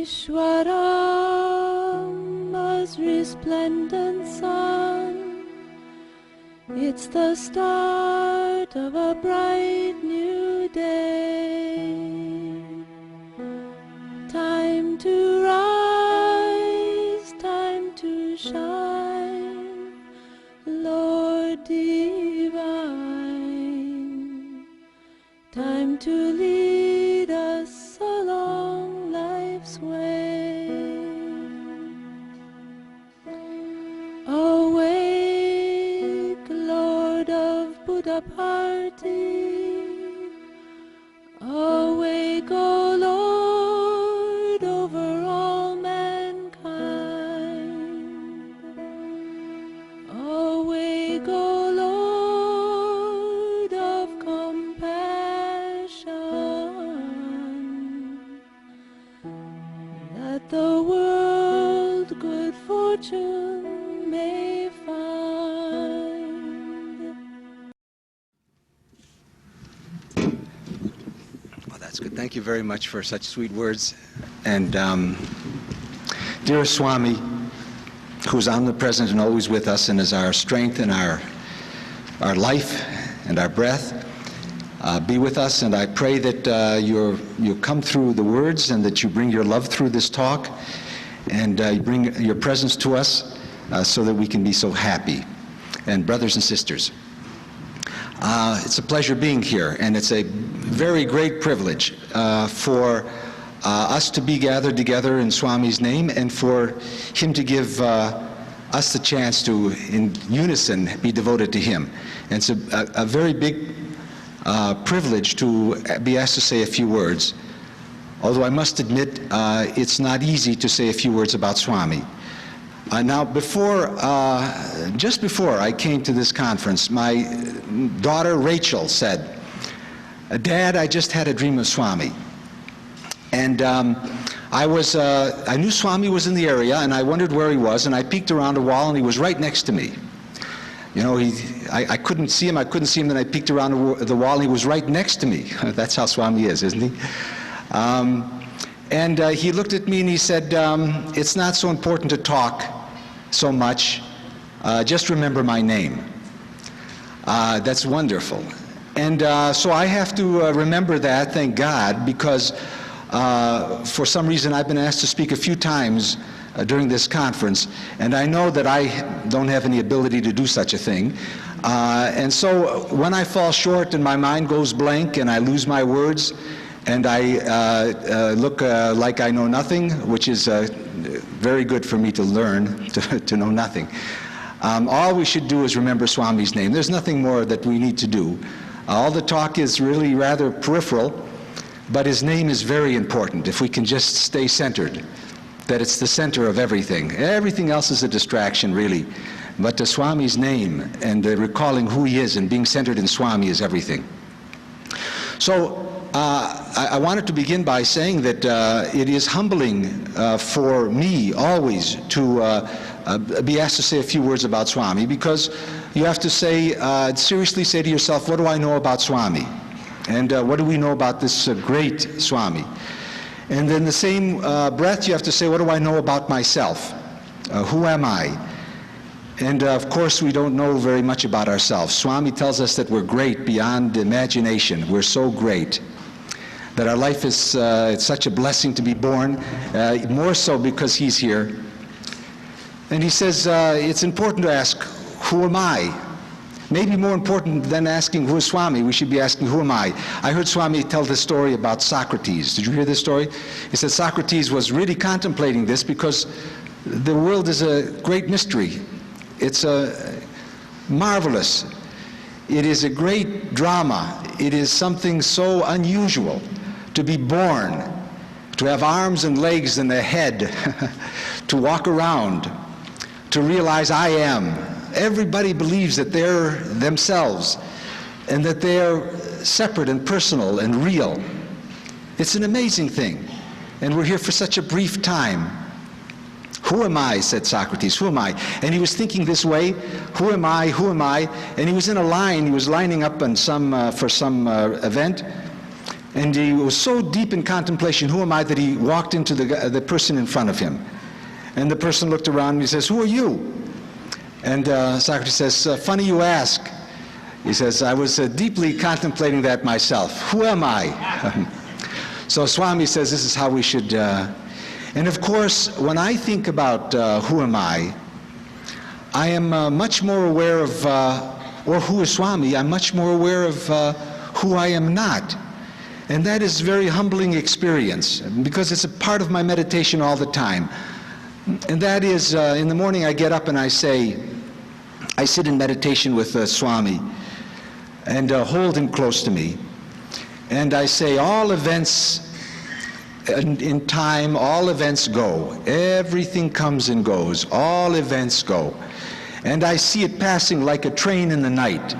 Ishwarama's resplendent sun. It's the start of a bright new day. Time to rise, time to shine, Lord divine. Time to lead us along life's way. Awake, Lord of Buddha party. Awake, O Lord, over all mankind. Awake, O Lord of compassion, that the world good fortune may find. Well, that's good. Thank you very much for such sweet words. And dear Swami, who's omnipresent and always with us and is our strength and our life and our breath, be with us. And I pray that you come through the words and that you bring your love through this talk, and you bring your presence to us so that we can be so happy. And brothers and sisters, it's a pleasure being here, and it's a very great privilege for us to be gathered together in Swami's name, and for him to give us the chance to, in unison, be devoted to him. And it's a very big privilege to be asked to say a few words. Although I must admit, it's not easy to say a few words about Swami. Now, just before I came to this conference, my daughter Rachel said, "Dad, I just had a dream of Swami." And I knew Swami was in the area, and I wondered where he was, and I peeked around a wall, and he was right next to me. You know, I couldn't see him, then I peeked around the wall, and he was right next to me. That's how Swami is, isn't he? And he looked at me and he said, "It's not so important to talk so much, just remember my name." That's wonderful. And so I have to remember that, thank God, because for some reason I've been asked to speak a few times during this conference, and I know that I don't have any ability to do such a thing. And so when I fall short and my mind goes blank and I lose my words and I look like I know nothing, which is very good for me to learn, to know nothing. All we should do is remember Swami's name. There's nothing more that we need to do. All the talk is really rather peripheral, but his name is very important. If we can just stay centered, that it's the center of everything. Everything else is a distraction, really. But the Swami's name and recalling who he is and being centered in Swami is everything. So I wanted to begin by saying that it is humbling for me always to be asked to say a few words about Swami, because you have to say, seriously say to yourself, what do I know about Swami? And what do we know about this great Swami? And in the same breath, you have to say, what do I know about myself? Who am I? And of course, we don't know very much about ourselves. Swami tells us that we're great beyond imagination. We're so great that our life is it's such a blessing to be born, more so because he's here. And he says it's important to ask, who am I? Maybe more important than asking who is Swami, we should be asking, who am I? I heard Swami tell this story about Socrates. Did you hear this story? He said Socrates was really contemplating this because the world is a great mystery. It's marvelous. It is a great drama. It is something so unusual to be born, to have arms and legs and a head, to walk around, to realize I am. Everybody believes that they're themselves and that they're separate and personal and real. It's an amazing thing. And we're here for such a brief time. Who am I, said Socrates, who am I? And he was thinking this way, who am I, who am I? And he was in a line, he was lining up on for some event. And he was so deep in contemplation, who am I, that he walked into the person in front of him. And the person looked around and he says, who are you? And Socrates says, funny you ask. He says, I was deeply contemplating that myself. Who am I? So Swami says this is how we should... and of course, when I think about who am I am much more aware of, or who is Swami, I'm much more aware of who I am not. And that is a very humbling experience, because it's a part of my meditation all the time. And that is, in the morning I get up and I say, I sit in meditation with Swami and hold him close to me. And I say, all events in time, all events go. Everything comes and goes. All events go. And I see it passing like a train in the night.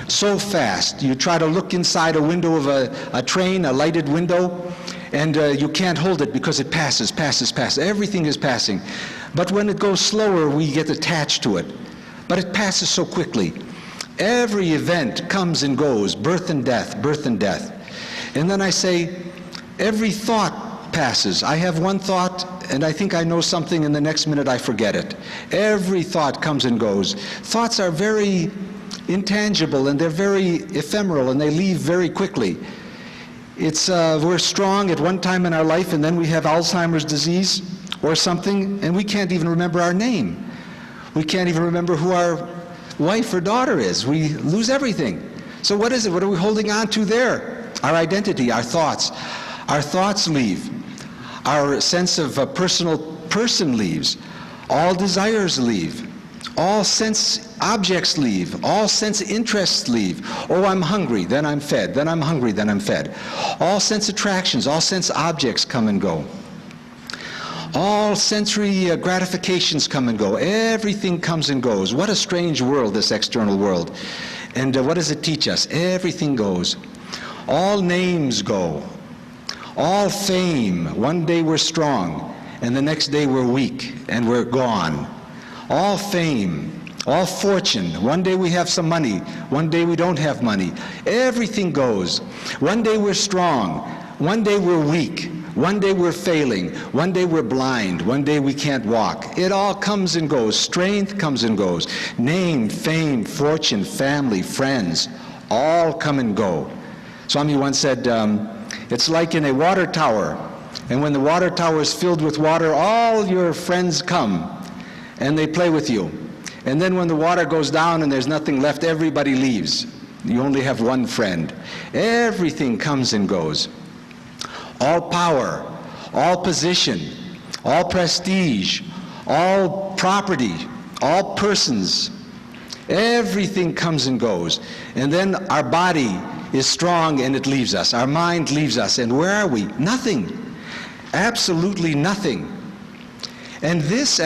So fast. You try to look inside a window of a train, a lighted window, and you can't hold it because it passes. Everything is passing. But when it goes slower, we get attached to it. But it passes so quickly. Every event comes and goes, birth and death, birth and death. And then I say, every thought passes. I have one thought, and I think I know something, and the next minute I forget it. Every thought comes and goes. Thoughts are very intangible, and they're very ephemeral, and they leave very quickly. It's we're strong at one time in our life, and then we have Alzheimer's disease or something, and we can't even remember our name. We can't even remember who our wife or daughter is. We lose everything. So what is it? What are we holding on to there? Our identity, our thoughts. Our thoughts leave. Our sense of a personal person leaves. All desires leave. All sense objects leave. All sense interests leave. Oh, I'm hungry, then I'm fed. Then I'm hungry, then I'm fed. All sense attractions, all sense objects come and go. All sensory gratifications come and go. Everything comes and goes. What a strange world, this external world. And what does it teach us? Everything goes. All names go. All fame. One day we're strong, and the next day we're weak, and we're gone. All fame, all fortune. One day we have some money, one day we don't have money. Everything goes. One day we're strong, one day we're weak, one day we're failing, one day we're blind, one day we can't walk. It all comes and goes. Strength comes and goes. Name, fame, fortune, family, friends, all come and go. Swami once said, it's like in a water tower, and when the water tower is filled with water, all your friends come and they play with you. And then when the water goes down and there's nothing left, everybody leaves. You only have one friend. Everything comes and goes. All power, all position, all prestige, all property, all persons, everything comes and goes. And then our body is strong and it leaves us. Our mind leaves us. And where are we? Nothing. Absolutely nothing. And this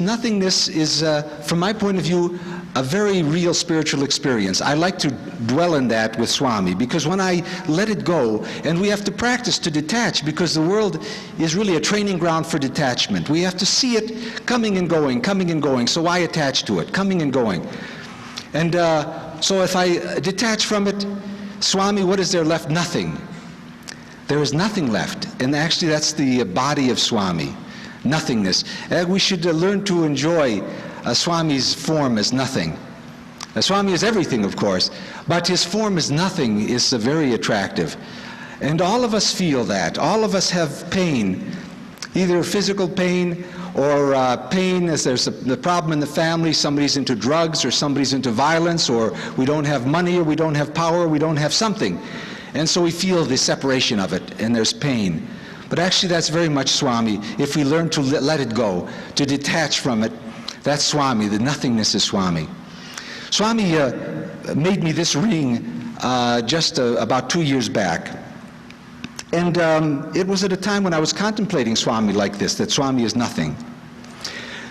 nothingness is, from my point of view, a very real spiritual experience. I like to dwell in that with Swami, because when I let it go, and we have to practice to detach, because the world is really a training ground for detachment. We have to see it coming and going, so I attach to it, coming and going. And so if I detach from it, Swami, what is there left? Nothing. There is nothing left. And actually that's the body of Swami. Nothingness. We should learn to enjoy Swami's form as nothing. Swami is everything, of course, but his form as nothing is very attractive. And all of us feel that. All of us have pain, either physical pain or pain as there's the problem in the family, somebody's into drugs or somebody's into violence, or we don't have money, or we don't have power, or we don't have something. And so we feel the separation of it, and there's pain. But actually that's very much Swami. If we learn to let it go, to detach from it, that's Swami. The nothingness is Swami. Swami made me this ring just about 2 years back. And it was at a time when I was contemplating Swami like this, that Swami is nothing.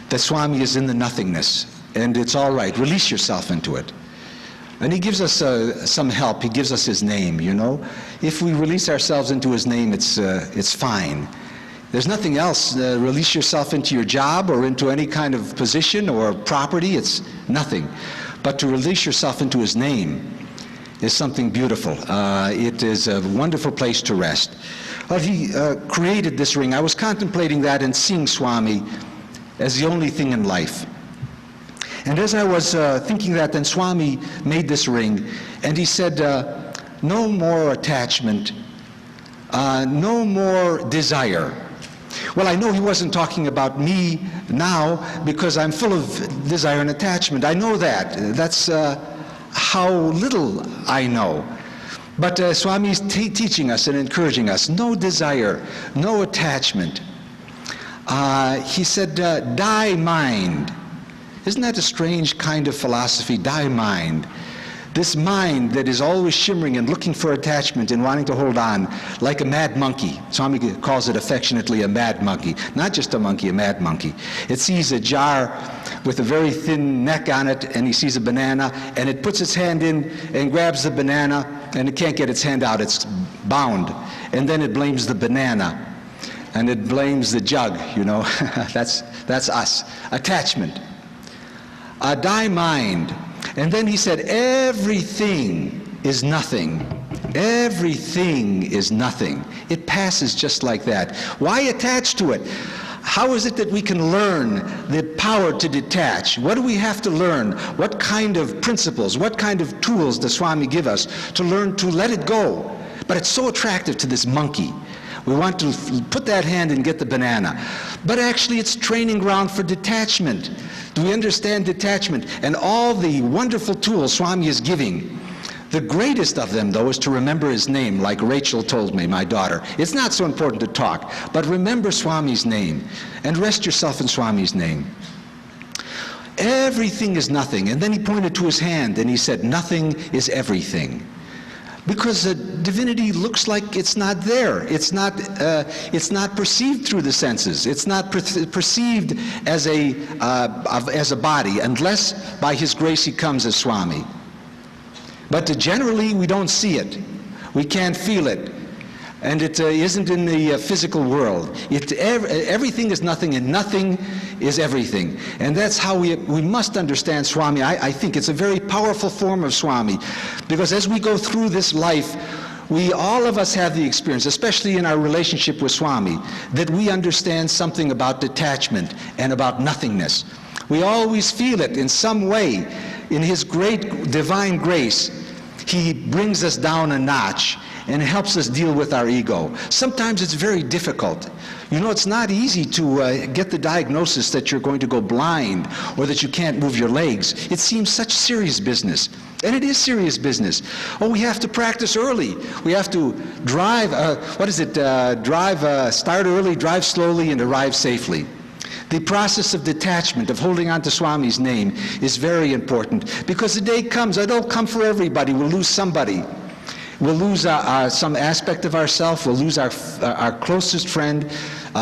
That Swami is in the nothingness. And it's all right. Release yourself into it. And he gives us some help. He gives us his name, you know. If we release ourselves into his name, it's fine. There's nothing else. Release yourself into your job or into any kind of position or property. It's nothing. But to release yourself into his name is something beautiful. It is a wonderful place to rest. Well, he created this ring. I was contemplating that and seeing Swami as the only thing in life. And as I was thinking that, then Swami made this ring, and he said, no more attachment, no more desire. Well, I know he wasn't talking about me now because I'm full of desire and attachment. I know that. That's how little I know. But Swami is teaching us and encouraging us. No desire, no attachment. He said, die mind. Isn't that a strange kind of philosophy? Die mind. This mind that is always shimmering and looking for attachment and wanting to hold on, like a mad monkey. Swami calls it affectionately a mad monkey. Not just a monkey, a mad monkey. It sees a jar with a very thin neck on it, and he sees a banana, and it puts its hand in and grabs the banana, and it can't get its hand out. It's bound. And then it blames the banana, and it blames the jug, you know. That's us. Attachment. Die mind. And then he said, everything is nothing. Everything is nothing. It passes just like that. Why attach to it? How is it that we can learn the power to detach? What do we have to learn? What kind of principles, what kind of tools does Swami give us to learn to let it go? But it's so attractive to this monkey. We want to put that hand and get the banana. But actually it's training ground for detachment. Do we understand detachment? And all the wonderful tools Swami is giving. The greatest of them, though, is to remember his name, like Rachel told me, my daughter. It's not so important to talk, but remember Swami's name and rest yourself in Swami's name. Everything is nothing. And then he pointed to his hand and he said, nothing is everything. Because divinity looks like it's not there. It's not perceived through the senses. It's not perceived as a body, unless by his grace he comes as Swami. But generally we don't see it. We can't feel it. And it isn't in the physical world. Everything is nothing, and nothing is everything. And that's how we must understand Swami. I think it's a very powerful form of Swami, because as we go through this life, all of us have the experience, especially in our relationship with Swami, that we understand something about detachment and about nothingness. We always feel it in some way. In his great divine grace, he brings us down a notch and helps us deal with our ego. Sometimes it's very difficult. You know, it's not easy to get the diagnosis that you're going to go blind or that you can't move your legs. It seems such serious business. And it is serious business. Oh, we have to practice early. We have to drive, start early, drive slowly, and arrive safely. The process of detachment, of holding on to Swami's name, is very important, because the day comes, it'll come for everybody. We'll lose somebody. We'll lose some aspect of ourselves. We'll lose our closest friend.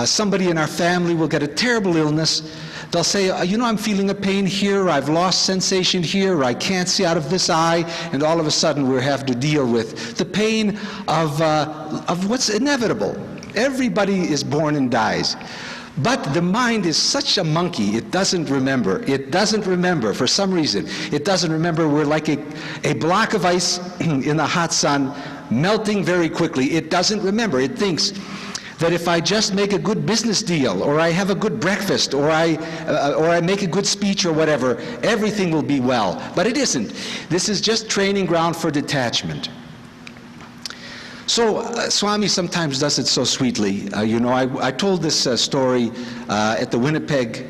Somebody in our family will get a terrible illness. They'll say, you know, I'm feeling a pain here, or I've lost sensation here, or I can't see out of this eye, and all of a sudden we have to deal with the pain of what's inevitable. Everybody is born and dies. But the mind is such a monkey, it doesn't remember. It doesn't remember for some reason. It doesn't remember. We're like a block of ice in the hot sun, melting very quickly. It doesn't remember. It thinks that if I just make a good business deal, or I have a good breakfast, or I make a good speech or whatever, everything will be well. But it isn't. This is just training ground for detachment. So Swami sometimes does it so sweetly. You know, I told this story at the Winnipeg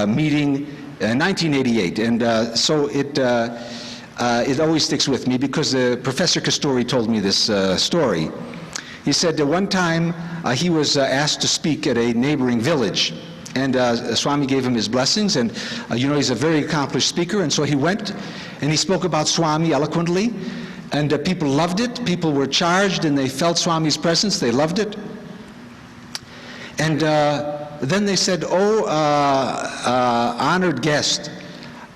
meeting in 1988, and so it always sticks with me, because Professor Castori told me this story. He said that one time he was asked to speak at a neighboring village, and Swami gave him his blessings, and you know, he's a very accomplished speaker, and so he went and he spoke about Swami eloquently. And people loved it. People were charged, and they felt Swami's presence. They loved it. And then they said, oh, honored guest,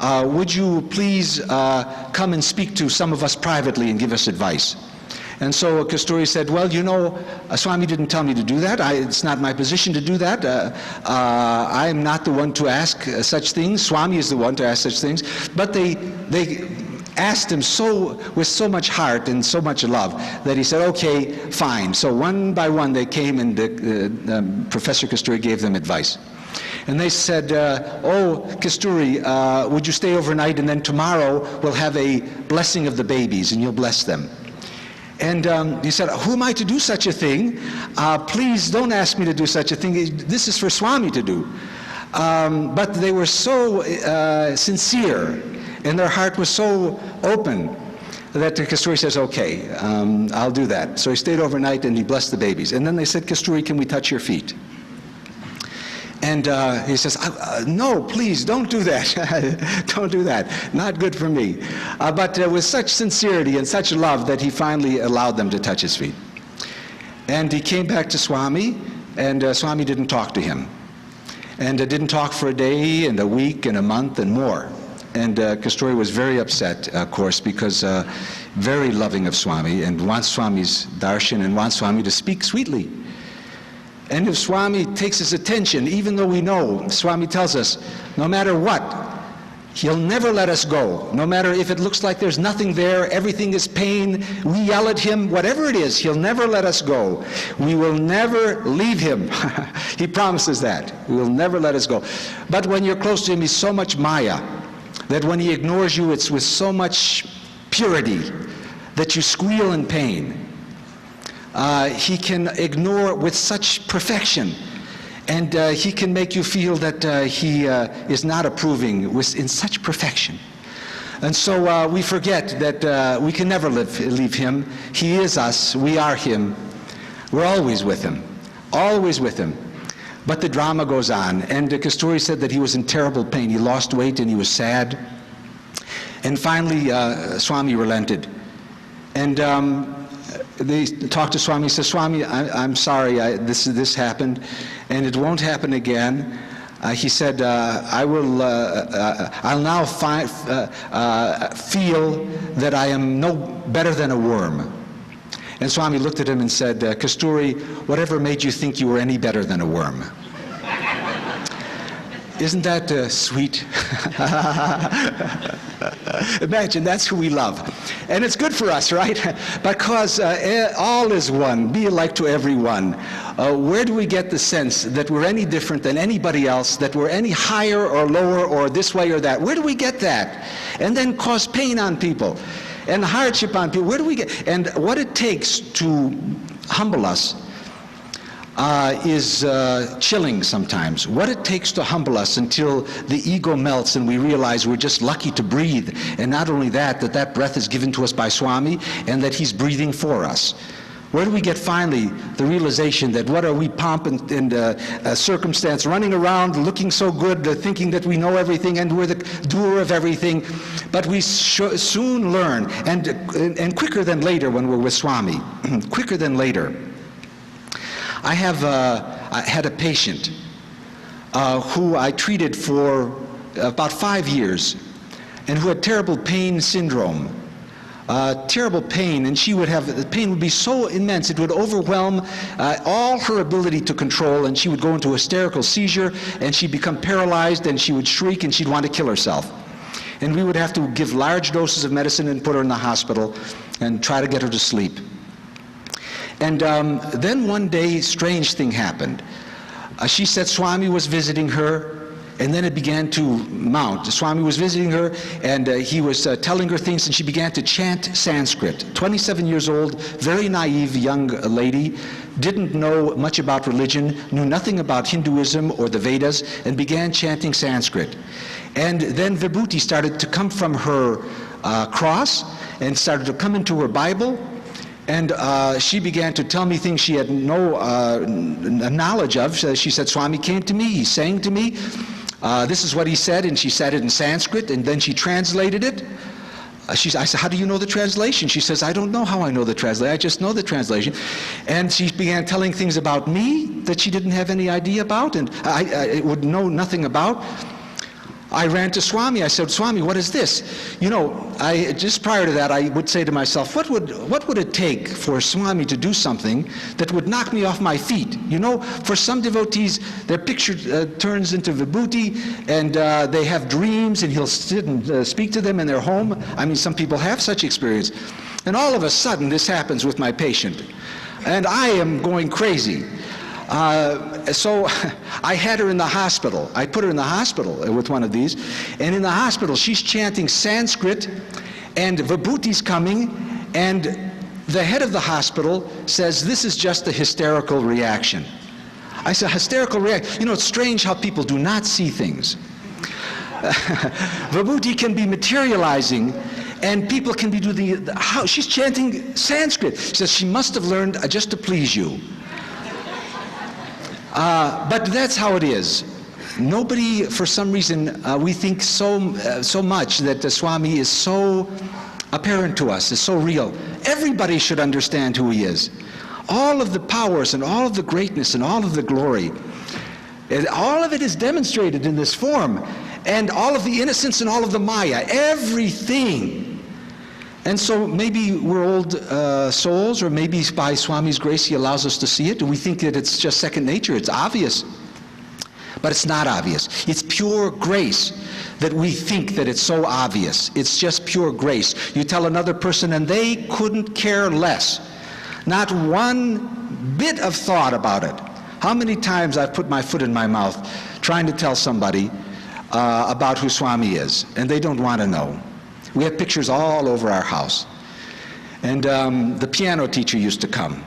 would you please come and speak to some of us privately and give us advice? And so Kasturi said, well, you know, Swami didn't tell me to do that. It's not my position to do that. I am not the one to ask such things. Swami is the one to ask such things. But they asked him with so much heart and so much love that he said, okay, fine. So one by one they came, and Professor Kasturi gave them advice. And they said, oh, Kasturi, would you stay overnight, and then tomorrow we'll have a blessing of the babies and you'll bless them. And he said, who am I to do such a thing? Please don't ask me to do such a thing. This is for Swami to do. But they were so sincere, and their heart was so open, that Kasturi says, okay, I'll do that. So he stayed overnight and he blessed the babies. And then they said, Kasturi, can we touch your feet? And he says, no, please, don't do that. Don't do that. Not good for me. But with such sincerity and such love that he finally allowed them to touch his feet. And he came back to Swami, and Swami didn't talk to him. And didn't talk for a day and a week and a month and more. And Kasturi was very upset, of course, because very loving of Swami and wants Swami's darshan and wants Swami to speak sweetly. And if Swami takes his attention, even though we know, Swami tells us, no matter what, he'll never let us go. No matter if it looks like there's nothing there, everything is pain, we yell at him, whatever it is, he'll never let us go. We will never leave him. He promises that. We will never let us go. But when you're close to him, he's so much maya, that when he ignores you, it's with so much purity that you squeal in pain. He can ignore with such perfection, and he can make you feel that he is not approving in such perfection. And so we forget that we can never leave him. He is us, we are him. We're always with him, always with him. But the drama goes on, and Kasturi said that he was in terrible pain. He lost weight and he was sad. And finally, Swami relented. And they talked to Swami. He says, Swami, I'm sorry, this happened, and it won't happen again. He said, I'll now feel that I am no better than a worm. And Swami looked at him and said, Kasturi, whatever made you think you were any better than a worm? Isn't that sweet? Imagine, that's who we love. And it's good for us, right? Because all is one, be alike to everyone. Where do we get the sense that we're any different than anybody else, that we're any higher or lower or this way or that? Where do we get that? And then cause pain on people and hardship on people. Where do we get? And what it takes to humble us is chilling sometimes. What it takes to humble us until the ego melts and we realize we're just lucky to breathe. And not only that, that breath is given to us by Swami and that he's breathing for us. Where do we get finally the realization that what are we, pomp and circumstance, running around looking so good, thinking that we know everything and we're the doer of everything, but we soon learn, and quicker than later when we're with Swami, quicker than later. I had a patient who I treated for about 5 years and who had terrible pain syndrome. Terrible pain, and the pain would be so immense it would overwhelm all her ability to control, and she would go into a hysterical seizure and she'd become paralyzed and she would shriek and she'd want to kill herself. And we would have to give large doses of medicine and put her in the hospital and try to get her to sleep. And then one day, strange thing happened. She said Swami was visiting her, and then it began to mount. Swami was visiting her, and he was telling her things, and she began to chant Sanskrit. 27 years old, very naive young lady, didn't know much about religion, knew nothing about Hinduism or the Vedas, and began chanting Sanskrit. And then Vibhuti started to come from her cross, and started to come into her Bible. And she began to tell me things she had no knowledge of. She said, Swami came to me, he sang to me. This is what he said, and she said it in Sanskrit, and then she translated it. I said, how do you know the translation? She says, I don't know how I know the translation, I just know the translation. And she began telling things about me that she didn't have any idea about, and I would know nothing about. I ran to Swami. I said, Swami, what is this? You know, just prior to that, I would say to myself, what would it take for Swami to do something that would knock me off my feet? You know, for some devotees, their picture turns into vibhuti, and they have dreams, and he'll sit and speak to them in their home. I mean, some people have such experience. And all of a sudden, this happens with my patient. And I am going crazy. So I had her in the hospital. I put her in the hospital with one of these. And in the hospital, she's chanting Sanskrit, and vibhuti's coming, and the head of the hospital says, this is just a hysterical reaction. I said, hysterical reaction? You know, it's strange how people do not see things. Vibhuti can be materializing, and people can be doing how she's chanting Sanskrit. She says she must have learned just to please you. But that's how it is. Nobody, for some reason, we think so much that the Swami is so apparent to us, is so real. Everybody should understand who he is. All of the powers and all of the greatness and all of the glory, and all of it is demonstrated in this form. And all of the innocence and all of the Maya, everything. And so maybe we're old souls, or maybe by Swami's grace he allows us to see it, and we think that it's just second nature, it's obvious. But it's not obvious. It's pure grace that we think that it's so obvious. It's just pure grace. You tell another person and they couldn't care less. Not one bit of thought about it. How many times I've put my foot in my mouth trying to tell somebody about who Swami is, and they don't want to know. We have pictures all over our house. And the piano teacher used to come.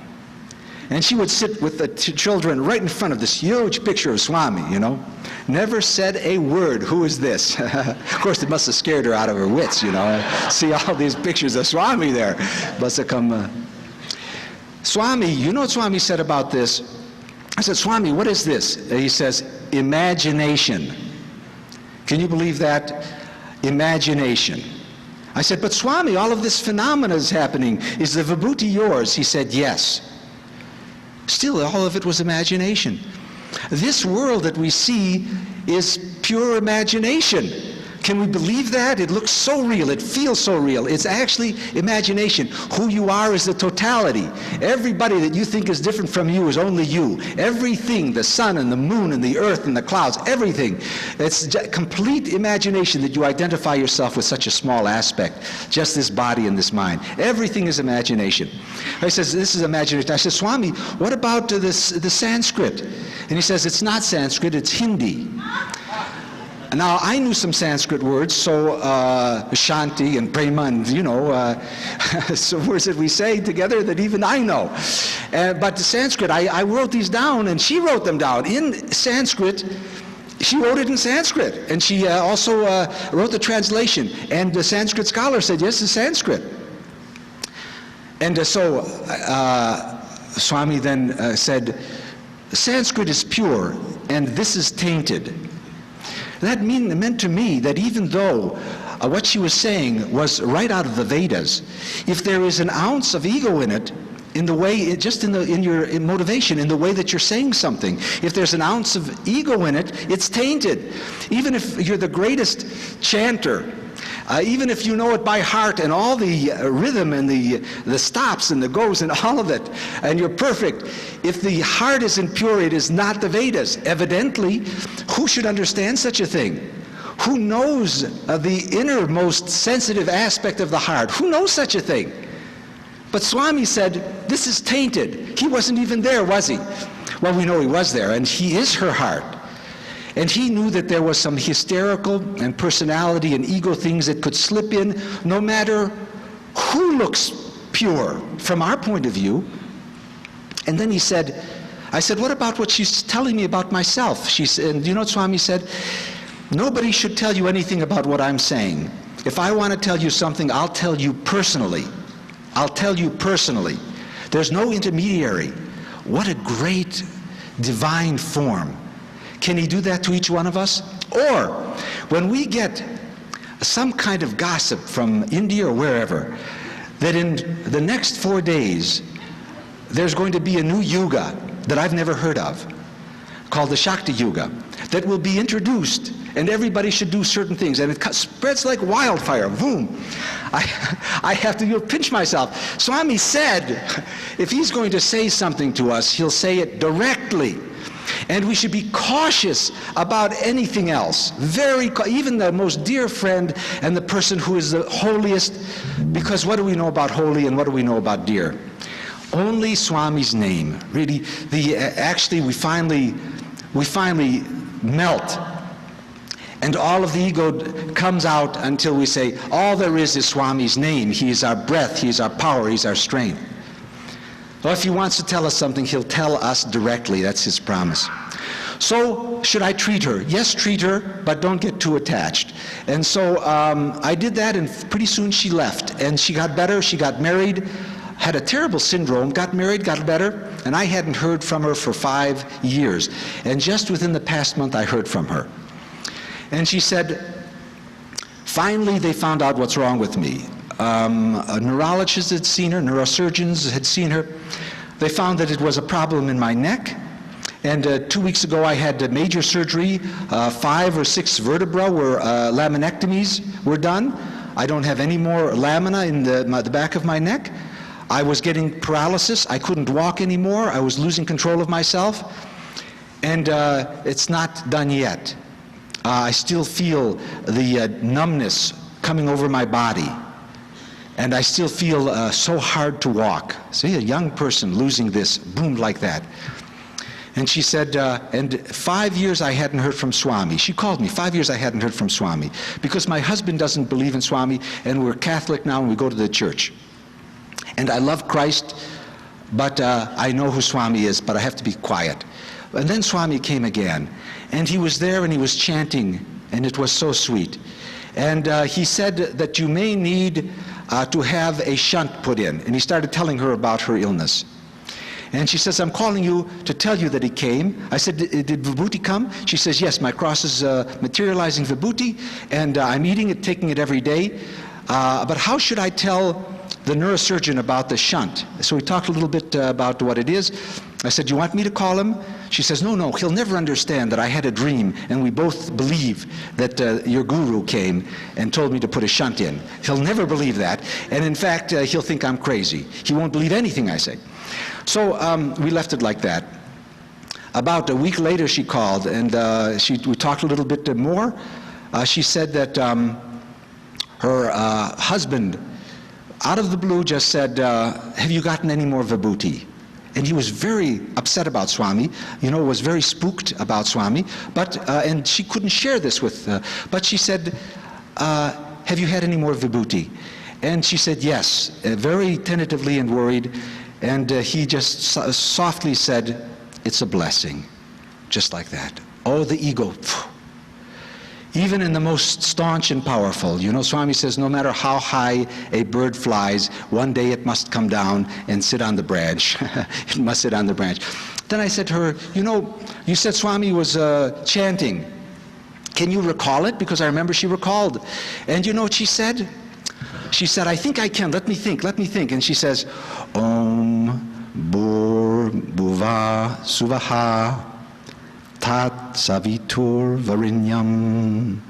And she would sit with the children right in front of this huge picture of Swami, you know. Never said a word. Who is this? Of course, it must have scared her out of her wits, you know. See all these pictures of Swami there. Must have come. Swami, you know what Swami said about this? I said, Swami, what is this? He says, imagination. Can you believe that? Imagination. I said, but Swami, all of this phenomena is happening. Is the vibhuti yours? He said, yes. Still, all of it was imagination. This world that we see is pure imagination. Can we believe that? It looks so real. It feels so real. It's actually imagination. Who you are is the totality. Everybody that you think is different from you is only you. Everything, the sun and the moon and the earth and the clouds, everything. It's complete imagination that you identify yourself with such a small aspect. Just this body and this mind. Everything is imagination. He says, this is imagination. I said, Swami, what about the Sanskrit? And he says, it's not Sanskrit, it's Hindi. Now, I knew some Sanskrit words, so Shanti and Prema, and, you know, some words that we say together that even I know. But the Sanskrit, I wrote these down, and she wrote them down. In Sanskrit, she wrote it in Sanskrit, and she also wrote the translation. And the Sanskrit scholar said, yes, it's Sanskrit. And so Swami then said, Sanskrit is pure, and this is tainted. That meant to me that even though what she was saying was right out of the Vedas, if there is an ounce of ego in it, in the way, just in your motivation, in the way that you're saying something, if there's an ounce of ego in it, it's tainted. Even if you're the greatest chanter, even if you know it by heart and all the rhythm and the stops and the goes and all of it, and you're perfect, if the heart is impure, it is not the Vedas. Evidently, who should understand such a thing? Who knows the innermost sensitive aspect of the heart? Who knows such a thing? But Swami said, this is tainted. He wasn't even there, was he? Well, we know he was there, and he is her heart. And he knew that there was some hysterical and personality and ego things that could slip in no matter who looks pure from our point of view. And then he said, I said, what about what she's telling me about myself? She said, and you know what Swami said? Nobody should tell you anything about what I'm saying. If I want to tell you something, I'll tell you personally. I'll tell you personally. There's no intermediary. What a great divine form. Can he do that to each one of us? Or when we get some kind of gossip from India or wherever, that in the next 4 days there's going to be a new yuga that I've never heard of, called the Shakti Yuga that will be introduced, and everybody should do certain things, and it spreads like wildfire. Boom! I have to pinch myself. Swami said, if he's going to say something to us, he'll say it directly. And we should be cautious about anything else. Even the most dear friend and the person who is the holiest, because what do we know about holy and what do we know about dear? Only Swami's name. Really, actually we finally melt. And all of the ego comes out until we say, all there is Swami's name. He is our breath, he is our power, he's our strength. Well, if he wants to tell us something, he'll tell us directly. That's his promise. So, should I treat her? Yes, treat her, but don't get too attached. And so I did that, and pretty soon she left. And she got better, she got married, had a terrible syndrome, got married, got better, and I hadn't heard from her for 5 years. And just within the past month, I heard from her. And she said, finally they found out what's wrong with me. A neurologist had seen her, neurosurgeons had seen her. They found that it was a problem in my neck. And 2 weeks ago I had major surgery. 5 or 6 vertebrae were laminectomies were done. I don't have any more lamina in the back of my neck. I was getting paralysis. I couldn't walk anymore. I was losing control of myself. And it's not done yet. I still feel the numbness coming over my body. And I still feel so hard to walk. See, a young person losing this, boom, like that. And she said, and 5 years I hadn't heard from Swami. She called me, 5 years I hadn't heard from Swami. Because my husband doesn't believe in Swami, and we're Catholic now, and we go to the church. And I love Christ, but I know who Swami is, but I have to be quiet. And then Swami came again. And he was there, and he was chanting, and it was so sweet. And he said that you may need to have a shunt put in. And he started telling her about her illness. And she says, I'm calling you to tell you that he came. I said, did Vibhuti come? She says, yes, my cross is materializing Vibhuti, and I'm eating it, taking it every day. But how should I tell the neurosurgeon about the shunt? So we talked a little bit about what it is. I said, do you want me to call him? She says, no, he'll never understand that I had a dream and we both believe that your guru came and told me to put a shunt in. He'll never believe that. And in fact, he'll think I'm crazy. He won't believe anything I say. So we left it like that. About a week later, she called and we talked a little bit more. She said that her husband, out of the blue, just said, have you gotten any more Vibhuti? And he was very upset about Swami, was very spooked about Swami, but, and she couldn't share this with, but she said, have you had any more Vibhuti? And she said, yes, very tentatively and worried, and he just softly said, it's a blessing, just like that. Oh, the ego. Even in the most staunch and powerful, Swami says, no matter how high a bird flies, one day it must come down and sit on the branch. It must sit on the branch. Then I said to her, you said Swami was chanting. Can you recall it? Because I remember she recalled. And you know what she said? She said, I think I can. Let me think. And she says, Om Bhur Bhuva Suvaha Tat Savitur Varinyam.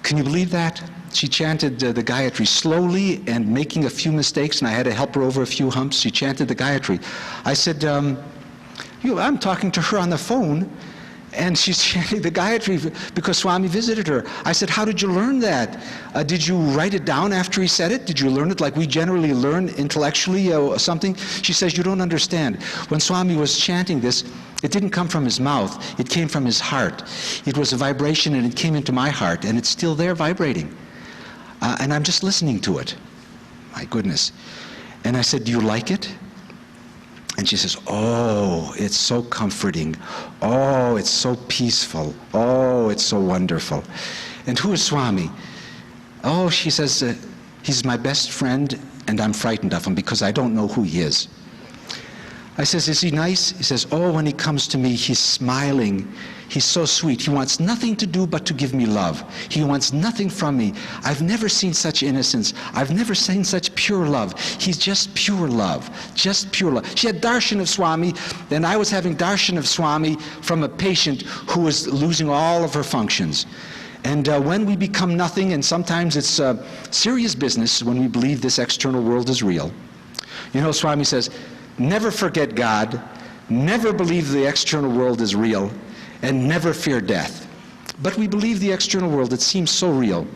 Can you believe that? She chanted the Gayatri slowly and making a few mistakes, and I had to help her over a few humps. She chanted the Gayatri. I said, I'm talking to her on the phone, and she's chanting the Gayatri because Swami visited her. I said, how did you learn that? Did you write it down after he said it? Did you learn it like we generally learn intellectually or something? She says, you don't understand. When Swami was chanting this, it didn't come from his mouth. It came from his heart. It was a vibration, and it came into my heart, and it's still there vibrating. And I'm just listening to it. My goodness. And I said, do you like it? And she says, oh, it's so comforting. Oh, it's so peaceful. Oh, it's so wonderful. And who is Swami? Oh, she says, he's my best friend, and I'm frightened of him because I don't know who he is. I says, is he nice? He says, oh, when he comes to me, he's smiling. He's so sweet. He wants nothing to do but to give me love. He wants nothing from me. I've never seen such innocence. I've never seen such pure love. He's just pure love, just pure love. She had darshan of Swami, and I was having darshan of Swami from a patient who was losing all of her functions. And when we become nothing, and sometimes it's serious business when we believe this external world is real. You know, Swami says, never forget God, never believe the external world is real, and never fear death. But we believe the external world, it seems so real.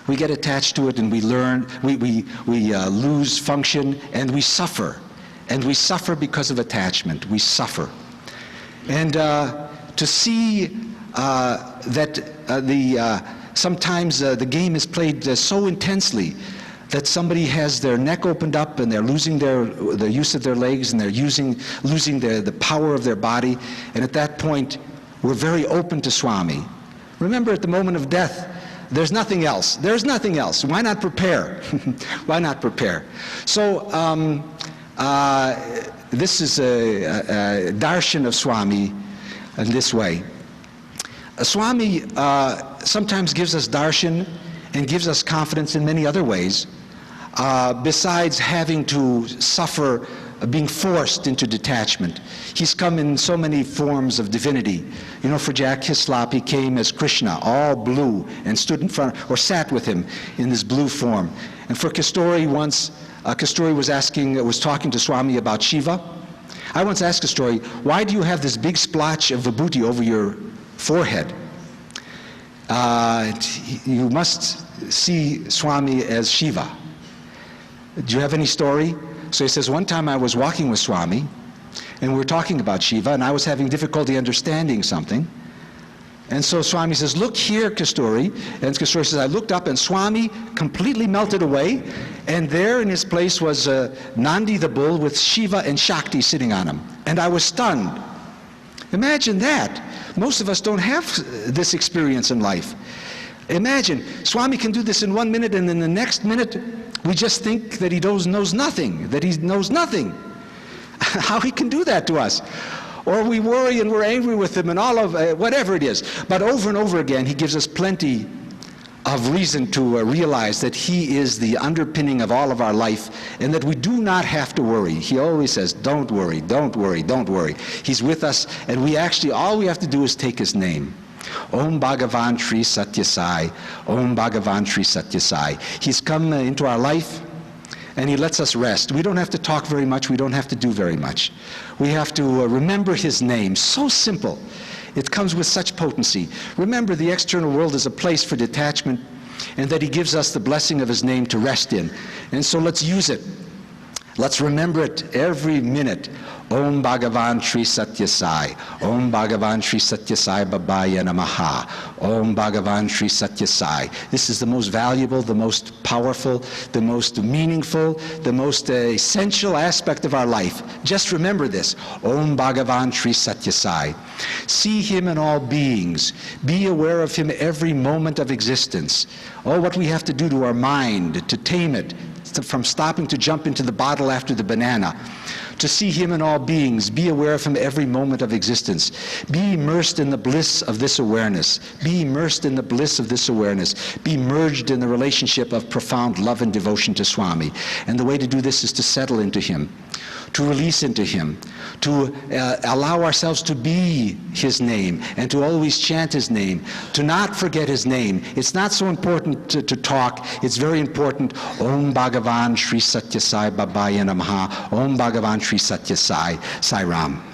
We get attached to it and we learn, we lose function and we suffer. And we suffer because of attachment. We suffer. And to see that sometimes the game is played so intensely that somebody has their neck opened up and they're losing the use of their legs and they're losing the power of their body. And at that point, we're very open to Swami. Remember, at the moment of death, there's nothing else. There's nothing else. Why not prepare? Why not prepare? So this is a darshan of Swami in this way. Swami sometimes gives us darshan and gives us confidence in many other ways, besides having to suffer being forced into detachment. He's come in so many forms of divinity. You know, for Jack Hislop, he came as Krishna, all blue, and stood in front, or sat with him in this blue form. And for Kasturi once, Kasturi was talking to Swami about Shiva. I once asked Kasturi, why do you have this big splotch of vibhuti over your forehead? You must see Swami as Shiva. Do you have any story? So he says, one time I was walking with Swami, and we were talking about Shiva, and I was having difficulty understanding something. And so Swami says, look here, Kasturi. And Kasturi says, I looked up, and Swami completely melted away, and there in his place was Nandi the bull with Shiva and Shakti sitting on him. And I was stunned. Imagine that. Most of us don't have this experience in life. Imagine, Swami can do this in 1 minute, and in the next minute, we just think that he knows nothing, that he knows nothing. How he can do that to us. Or we worry and we're angry with him and all of, whatever it is. But over and over again, he gives us plenty of reason to realize that he is the underpinning of all of our life and that we do not have to worry. He always says, don't worry, don't worry, don't worry. He's with us, and we actually, all we have to do is take his name. Om Bhagavan Sri Satya Sai, Om Bhagavan Sri Satya Sai. He's come into our life and he lets us rest. We don't have to talk very much, we don't have to do very much. We have to remember his name. So simple. It comes with such potency. Remember, the external world is a place for detachment, and that he gives us the blessing of his name to rest in. And so let's use it. Let's remember it every minute. Om Bhagavan Sri Satya Sai. Om Bhagavan Sri Satya Sai Babaya Namaha. Om Bhagavan Sri Satya Sai. This is the most valuable, the most powerful, the most meaningful, the most essential aspect of our life. Just remember this. Om Bhagavan Sri Satya Sai. See him in all beings. Be aware of him every moment of existence. Oh, what we have to do to our mind to tame it, from stopping to jump into the bottle after the banana. To see him in all beings, be aware of him every moment of existence. Be immersed in the bliss of this awareness. Be immersed in the bliss of this awareness. Be merged in the relationship of profound love and devotion to Swami. And the way to do this is to settle into him, to release into him, to allow ourselves to be his name, and to always chant his name, to not forget his name. It's not so important to talk, it's very important. Om Bhagavan Sri Satya Sai Babaya Namaha. Om Bhagavan Sri Satya Sai. Sai Ram.